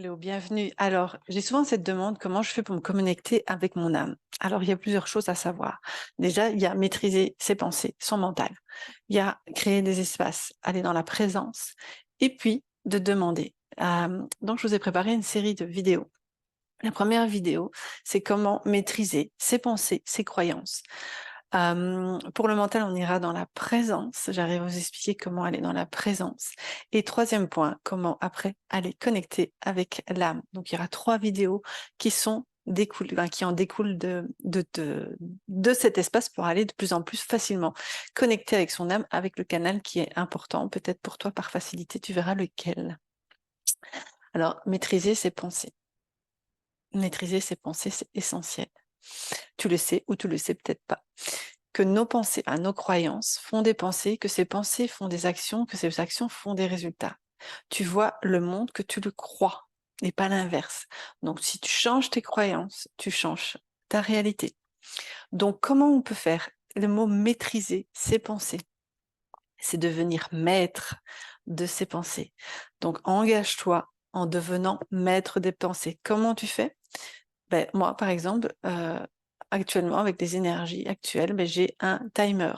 Hello, bienvenue. Alors, j'ai souvent cette demande, comment je fais pour me connecter avec mon âme? Alors, il y a plusieurs choses à savoir. Déjà, il y a maîtriser ses pensées, son mental. Il y a créer des espaces, aller dans la présence. Et puis, de demander. Donc, je vous ai préparé une série de vidéos. La première vidéo, c'est comment maîtriser ses pensées, ses croyances. Pour le mental, on ira dans la présence. J'arrive à vous expliquer comment aller dans la présence. Et troisième point, comment après aller connecter avec l'âme. Donc il y aura 3 vidéos qui qui en découlent de cet espace pour aller de plus en plus facilement connecter avec son âme, avec le canal qui est important. Peut-être pour toi, par facilité, tu verras lequel. Alors, maîtriser ses pensées. Maîtriser ses pensées, c'est essentiel. Tu le sais ou tu le sais peut-être pas. Que nos pensées, nos croyances font des pensées, que ces pensées font des actions, que ces actions font des résultats. Tu vois le monde que tu le crois et pas l'inverse. Donc si tu changes tes croyances, tu changes ta réalité. Donc comment on peut faire? Le mot maîtriser ses pensées, c'est devenir maître de ses pensées. Donc engage-toi en devenant maître des pensées. Comment tu fais? Moi, par exemple, actuellement, avec les énergies actuelles, j'ai un timer.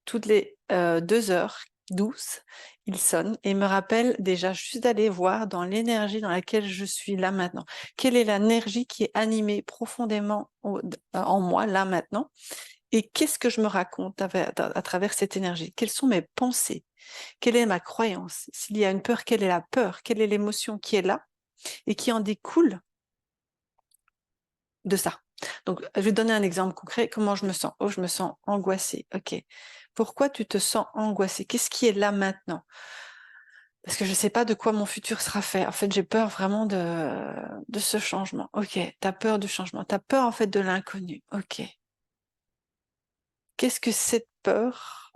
Toutes les 2h12, il sonne et me rappelle déjà juste d'aller voir dans l'énergie dans laquelle je suis là maintenant. Quelle est l'énergie qui est animée profondément en moi là maintenant? Et qu'est-ce que je me raconte à travers cette énergie? Quelles sont mes pensées? Quelle est ma croyance? S'il y a une peur, quelle est la peur? Quelle est l'émotion qui est là et qui en découle de ça? Donc, je vais te donner un exemple concret. Comment je me sens? Oh, je me sens angoissée. OK. Pourquoi tu te sens angoissée? Qu'est-ce qui est là maintenant? Parce que je ne sais pas de quoi mon futur sera fait. En fait, j'ai peur vraiment de ce changement. OK. Tu as peur du changement. Tu as peur, en fait, de l'inconnu. OK. Qu'est-ce que cette peur,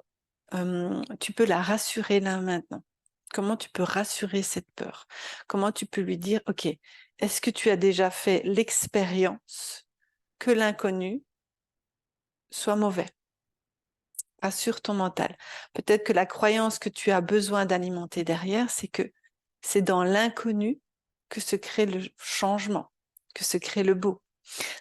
tu peux la rassurer là maintenant? Comment tu peux rassurer cette peur? Comment tu peux lui dire, OK, est-ce que tu as déjà fait l'expérience que l'inconnu soit mauvais? Assure ton mental. Peut-être que la croyance que tu as besoin d'alimenter derrière, c'est que c'est dans l'inconnu que se crée le changement, que se crée le beau.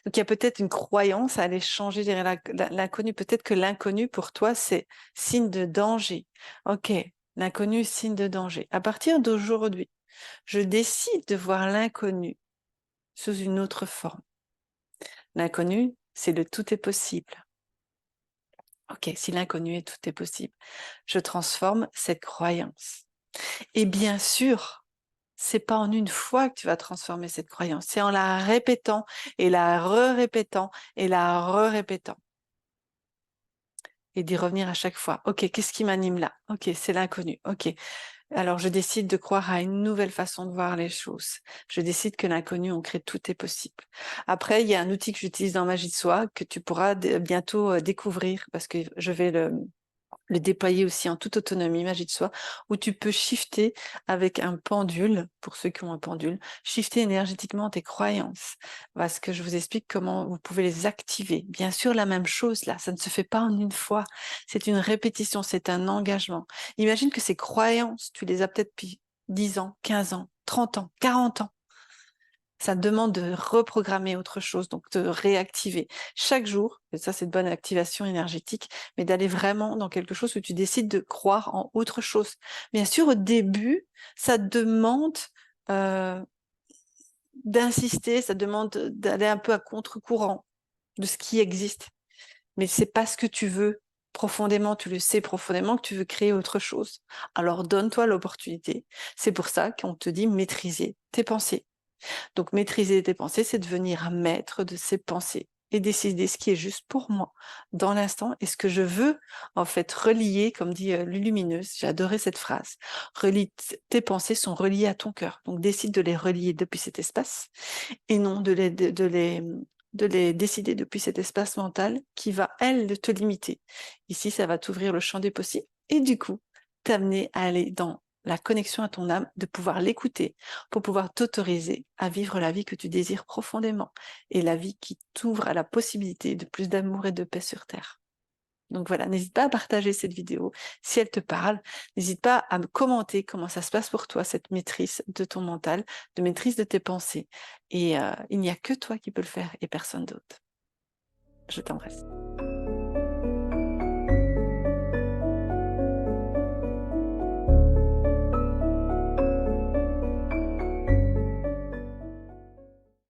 Donc il y a peut-être une croyance à aller changer derrière l'inconnu. Peut-être que l'inconnu pour toi, c'est signe de danger. Ok, l'inconnu, signe de danger. À partir d'aujourd'hui, je décide de voir l'inconnu sous une autre forme. L'inconnu, c'est le tout est possible. Ok, si l'inconnu est tout est possible, je transforme cette croyance. Et bien sûr, c'est pas en une fois que tu vas transformer cette croyance, c'est en la répétant et la re-répétant et la re-répétant. Et d'y revenir à chaque fois. Ok, qu'est-ce qui m'anime là? Ok, c'est l'inconnu. Ok, alors je décide de croire à une nouvelle façon de voir les choses. Je décide que l'inconnu, on crée tout est possible. Après, il y a un outil que j'utilise dans Magie de Soi que tu pourras bientôt découvrir parce que je vais le déployer aussi en toute autonomie, Magie de Soi, où tu peux shifter avec un pendule, pour ceux qui ont un pendule, shifter énergétiquement tes croyances. Parce que je vous explique comment vous pouvez les activer. Bien sûr, la même chose là, ça ne se fait pas en une fois. C'est une répétition, c'est un engagement. Imagine que ces croyances, tu les as peut-être depuis 10 ans, 15 ans, 30 ans, 40 ans. Ça demande de reprogrammer autre chose, donc de réactiver chaque jour, et ça c'est de bonne activation énergétique, mais d'aller vraiment dans quelque chose où tu décides de croire en autre chose. Bien sûr, au début, ça demande euh, d'insister, ça demande d'aller un peu à contre-courant de ce qui existe, mais c'est pas ce que tu veux profondément, tu le sais profondément que tu veux créer autre chose. Alors donne-toi l'opportunité. C'est pour ça qu'on te dit maîtriser tes pensées. Donc, maîtriser tes pensées, c'est devenir maître de ses pensées et décider ce qui est juste pour moi dans l'instant et ce que je veux en fait relier, comme dit Lulumineuse, j'ai adoré cette phrase, tes pensées sont reliées à ton cœur, donc décide de les relier depuis cet espace et non de les décider depuis cet espace mental qui va, elle, te limiter. Ici, ça va t'ouvrir le champ des possibles et du coup, t'amener à aller dans la connexion à ton âme, de pouvoir l'écouter pour pouvoir t'autoriser à vivre la vie que tu désires profondément et la vie qui t'ouvre à la possibilité de plus d'amour et de paix sur Terre. Donc voilà, n'hésite pas à partager cette vidéo si elle te parle. N'hésite pas à me commenter comment ça se passe pour toi, cette maîtrise de ton mental, de maîtrise de tes pensées. Et il n'y a que toi qui peux le faire et personne d'autre. Je t'embrasse.